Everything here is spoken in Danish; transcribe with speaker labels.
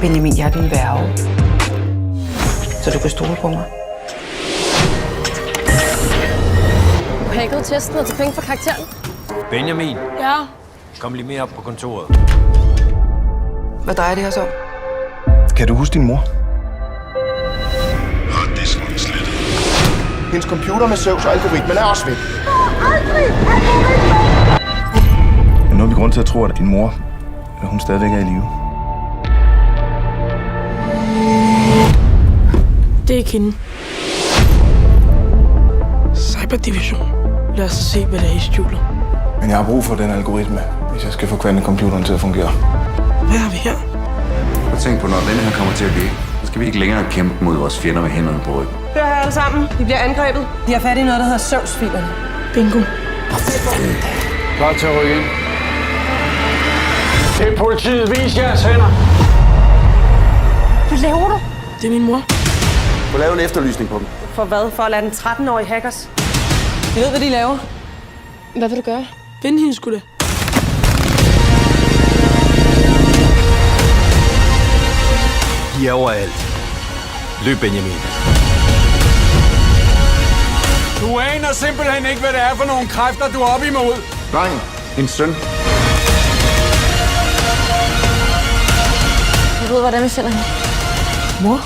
Speaker 1: Benjamin, jeg er din værge. Så du kan stole på mig.
Speaker 2: Du hackede testen og til penge for karakteren.
Speaker 3: Benjamin,
Speaker 2: Ja.
Speaker 3: kom lige mere op på kontoret.
Speaker 1: Hvad drejer det her så om?
Speaker 4: Kan du huske din mor?
Speaker 5: Harddisken er slettet.
Speaker 4: Hendes computer med Zeus og algoritmen er også væk. Men nu har vi grund til at tro, at din mor, hun stadigvæk er i live.
Speaker 6: Det er ikke hende. Cyberdivision. Lad os se, hvad der er i skjulet.
Speaker 4: Men jeg har brug for den algoritme, hvis jeg skal få kvantecomputeren til at fungere.
Speaker 6: Hvad har vi her?
Speaker 5: Og tænk på, når denne her kommer til at virke, så skal vi ikke længere kæmpe mod vores fjender med hænderne på ryggen.
Speaker 7: Hør her alle sammen. Vi bliver angrebet. De har fat i noget, der hedder Zeus-filerne.
Speaker 6: Bingo.
Speaker 8: Klar til at rykke ind. Til politiet, vis jeres hænder.
Speaker 2: Hvad laver du?
Speaker 6: Det er min mor.
Speaker 4: Få lavet en efterlysning på dem.
Speaker 7: For hvad? For at lade den 13-årige hackers? Vi ved, hvad de laver.
Speaker 2: Hvad vil du gøre?
Speaker 6: Find hende sgu da.
Speaker 3: De er overalt. Løb, Benjamin.
Speaker 8: Du aner simpelthen ikke, hvad det er for nogle kræfter, du er op imod.
Speaker 4: Drengen, en søn.
Speaker 2: Jeg ved, hvordan vi finder hende.
Speaker 6: Mor?